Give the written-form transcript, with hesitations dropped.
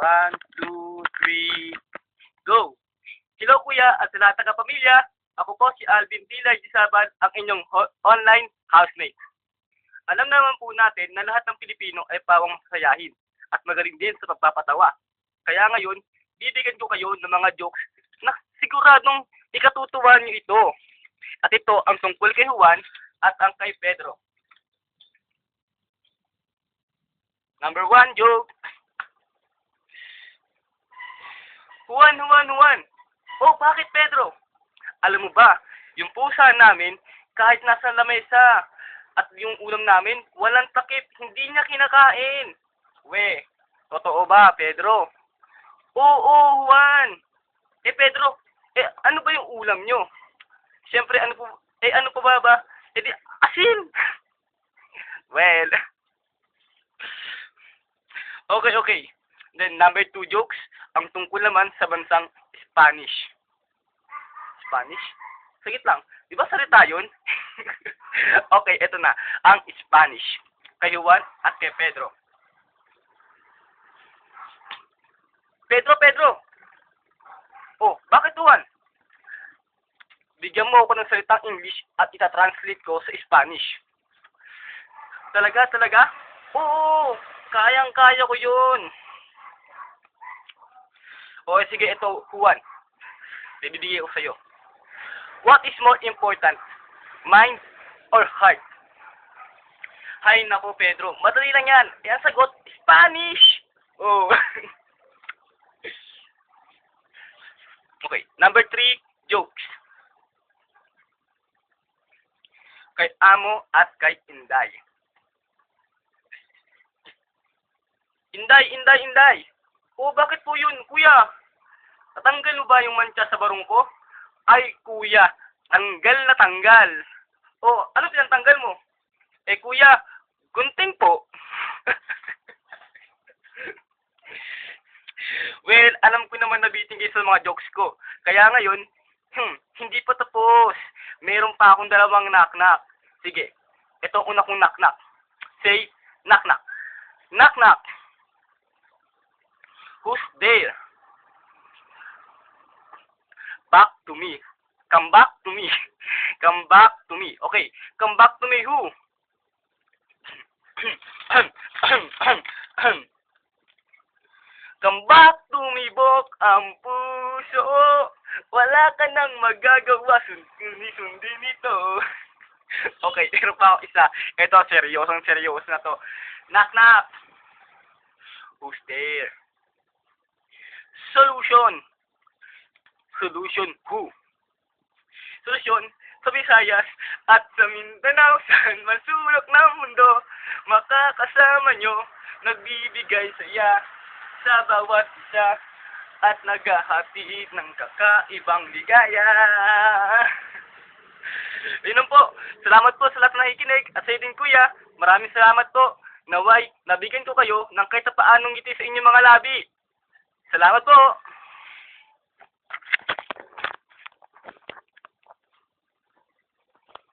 One, two, three, go! Hello kuya at sa lahat ng kapamilya, ako po si Alvin Pilay Disaban, ang inyong online housemate. Alam naman po natin na lahat ng Pilipino ay pawang masayahin at magaling din sa pagpapatawa. Kaya ngayon, bibigyan ko kayo ng mga jokes na siguradong ikatutuwa niyo ito. At ito ang tungkol kay Juan at ang kay Pedro. Number 1 joke. Juan. Oh, bakit Pedro? Alam mo ba, yung pusa namin, kahit nasa lamesa at yung ulam namin, walang takip, hindi niya kinakain. We, totoo ba, Pedro? Oo, Juan. Pedro, ano ba yung ulam nyo? Siyempre, ano pa ba? Di, asin. Well, okay. Then, number 2 jokes, ang tungkol naman sa bansang Spanish. Spanish? Sagit lang. Di ba salita yun? Okay, eto na. Ang Spanish. Kay Juan at kay Pedro. Pedro! Oh, bakit Juan? Bigyan mo ako ng salitang English at itatranslate ko sa Spanish. Talaga? Oo! Kayang-kaya ko yun. Okay, sige, ito, Juan. Bibigay ko sa'yo. What is more important? Mind or heart? Hay nako, Pedro. Madali lang yan. Yan sagot, Spanish! Oh. Okay, number 3, jokes. Kay Amo at kay Inday. Inday! Oh, bakit po yun, kuya? Tatanggal mo ba yung mancha sa barong ko? Ay, kuya, tanggal na tanggal. Oh, ano pinantanggal mo? Kuya, gunting po. Well, alam ko naman nabitin kayo sa mga jokes ko. Kaya ngayon, hindi pa tapos. Meron pa akong 2 knock-knock. Sige, ito ang una kong knock-knock. Say, knock-knock. Knock-knock. Who's there? Back to me. Come back to me. Come back to me. Okay, come back to me who? Come back to me, Bok, ang puso. Wala ka nang magagawa, sundi nito. Okay, pero pa ako isa. Ito, seryoso na to. Knock-knock. Who's there? Solution who? Solusyon sa Visayas at sa Mindanao, saan masulok ng mundo, makakasama nyo, nagbibigay saya sa bawat isa at naghahatid ng kakaibang ligaya. Yun po. Salamat po sa lahat ng nakikinig at sa din kuya, maraming salamat po. Naway, nabigyan ko kayo ng kahit paanong ngiti sa inyong mga labi. Salamat po!